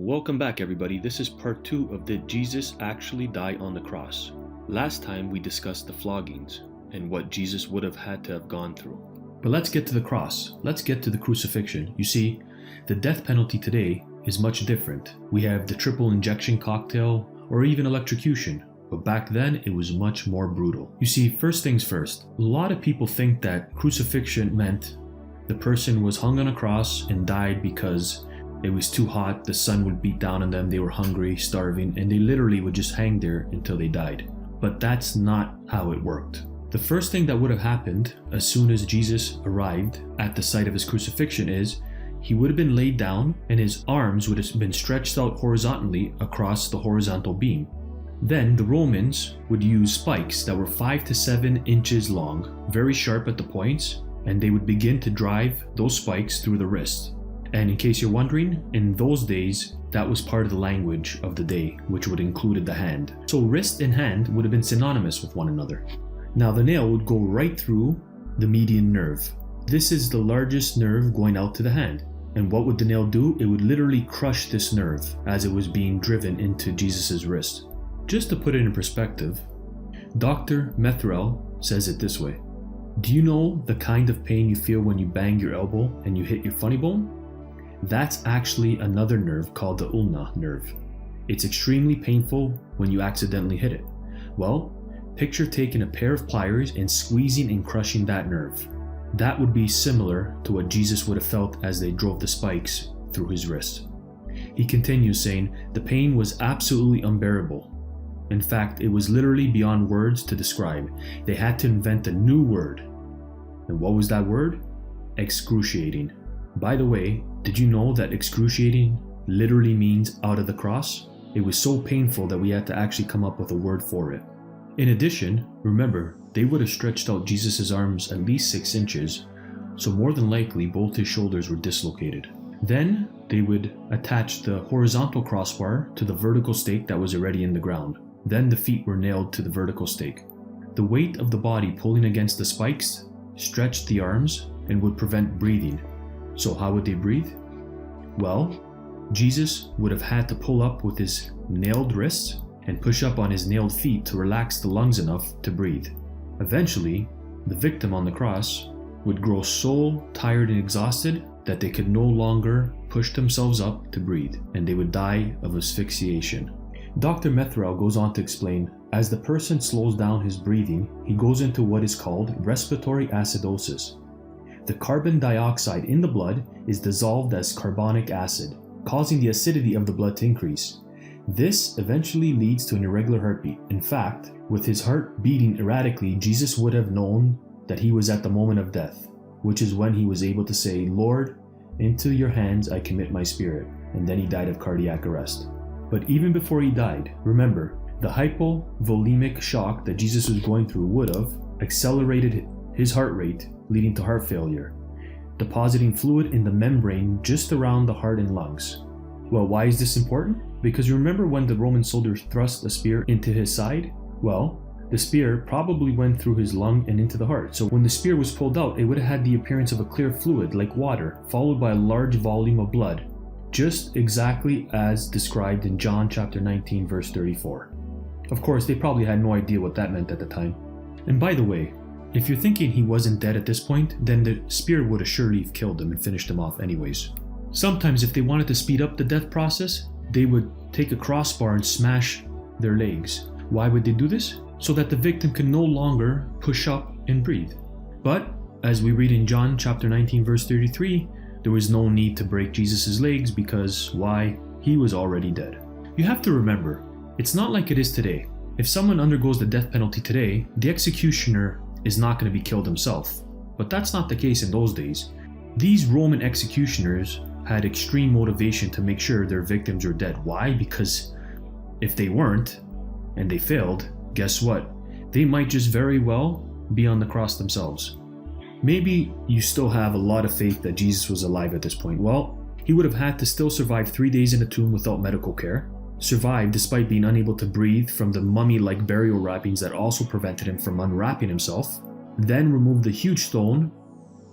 Welcome back, everybody. This is part 2 of Did Jesus Actually Die on the Cross? Last time we discussed the floggings and what Jesus would have had to have gone through. But let's get to the cross. Let's get to the crucifixion. You see, the death penalty today is much different. We have the triple injection cocktail or even electrocution. But back then, it was much more brutal. You see, first things first, a lot of people think that crucifixion meant the person was hung on a cross and died because it was too hot, the sun would beat down on them, they were hungry, starving, and they literally would just hang there until they died. But that's not how it worked. The first thing that would have happened as soon as Jesus arrived at the site of his crucifixion is he would have been laid down and his arms would have been stretched out horizontally across the horizontal beam. Then the Romans would use spikes that were 5 to 7 inches long, very sharp at the points, and they would begin to drive those spikes through the wrist. And in case you're wondering, in those days, that was part of the language of the day, which would include the hand. So wrist and hand would have been synonymous with one another. Now the nail would go right through the median nerve. This is the largest nerve going out to the hand. And what would the nail do? It would literally crush this nerve as it was being driven into Jesus' wrist. Just to put it in perspective, Dr. Metherell says it this way. Do you know the kind of pain you feel when you bang your elbow and you hit your funny bone? That's actually another nerve called the ulna nerve. It's extremely painful when you accidentally hit it. Well, picture taking a pair of pliers and squeezing and crushing that nerve. That would be similar to what Jesus would have felt as they drove the spikes through his wrist. He continues saying, the pain was absolutely unbearable. In fact, it was literally beyond words to describe. They had to invent a new word. And what was that word? Excruciating. By the way, did you know that excruciating literally means out of the cross? It was so painful that we had to actually come up with a word for it. In addition, remember, they would have stretched out Jesus' arms at least 6 inches, so more than likely both his shoulders were dislocated. Then they would attach the horizontal crossbar to the vertical stake that was already in the ground. Then the feet were nailed to the vertical stake. The weight of the body pulling against the spikes stretched the arms and would prevent breathing. So how would they breathe? Well, Jesus would have had to pull up with his nailed wrists and push up on his nailed feet to relax the lungs enough to breathe. Eventually, the victim on the cross would grow so tired and exhausted that they could no longer push themselves up to breathe, and they would die of asphyxiation. Dr. Metherell goes on to explain, as the person slows down his breathing, he goes into what is called respiratory acidosis. The carbon dioxide in the blood is dissolved as carbonic acid, causing the acidity of the blood to increase. This eventually leads to an irregular heartbeat. In fact, with his heart beating erratically, Jesus would have known that he was at the moment of death, which is when he was able to say, Lord, into your hands I commit my spirit. And then he died of cardiac arrest. But even before he died, remember, the hypovolemic shock that Jesus was going through would have accelerated his heart rate, leading to heart failure, depositing fluid in the membrane just around the heart and lungs. Well, why is this important? Because remember when the Roman soldiers thrust a spear into his side? Well, the spear probably went through his lung and into the heart. So when the spear was pulled out, it would have had the appearance of a clear fluid like water, followed by a large volume of blood, just exactly as described in John chapter 19, verse 34. Of course, they probably had no idea what that meant at the time. And by the way, if you're thinking he wasn't dead at this point, then the spear would have surely killed him and finished him off anyways. Sometimes if they wanted to speed up the death process, they would take a crossbar and smash their legs. Why would they do this? So that the victim could no longer push up and breathe. But, as we read in John chapter 19 verse 33, there was no need to break Jesus' legs because, why? He was already dead. You have to remember, it's not like it is today. If someone undergoes the death penalty today, the executioner is not going to be killed himself. But that's not the case in those days. These Roman executioners had extreme motivation to make sure their victims were dead. Why? Because if they weren't, and they failed, guess what? They might just very well be on the cross themselves. Maybe you still have a lot of faith that Jesus was alive at this point. Well, he would have had to still survive 3 days in a tomb without medical care, survive despite being unable to breathe from the mummy-like burial wrappings that also prevented him from unwrapping himself, then remove the huge stone,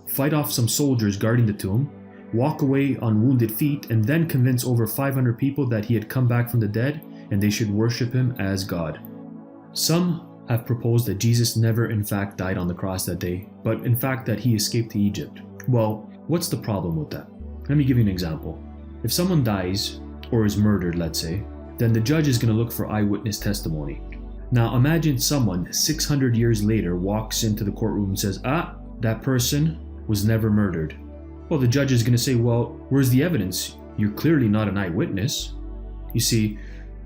fight off some soldiers guarding the tomb, walk away on wounded feet, and then convince over 500 people that he had come back from the dead and they should worship him as God. Some have proposed that Jesus never in fact died on the cross that day, but in fact that he escaped to Egypt. Well, what's the problem with that? Let me give you an example. If someone dies or is murdered, let's say, then the judge is going to look for eyewitness testimony. Now imagine someone 600 years later walks into the courtroom and says, that person was never murdered. Well, the judge is going to say, well, where's the evidence? You're clearly not an eyewitness. You see,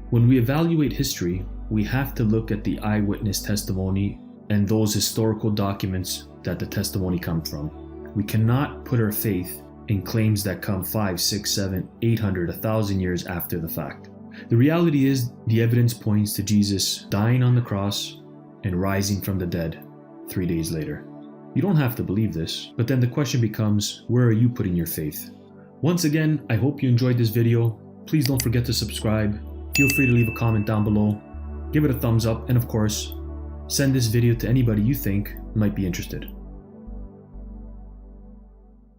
when we evaluate history, we have to look at the eyewitness testimony and those historical documents that the testimony comes from. We cannot put our faith in claims that come 5, 6, 7, 800, 1,000 years after the fact. The reality is, the evidence points to Jesus dying on the cross and rising from the dead 3 days later. You don't have to believe this, but then the question becomes, where are you putting your faith? Once again, I hope you enjoyed this video. Please don't forget to subscribe. Feel free to leave a comment down below. Give it a thumbs up, and of course, send this video to anybody you think might be interested.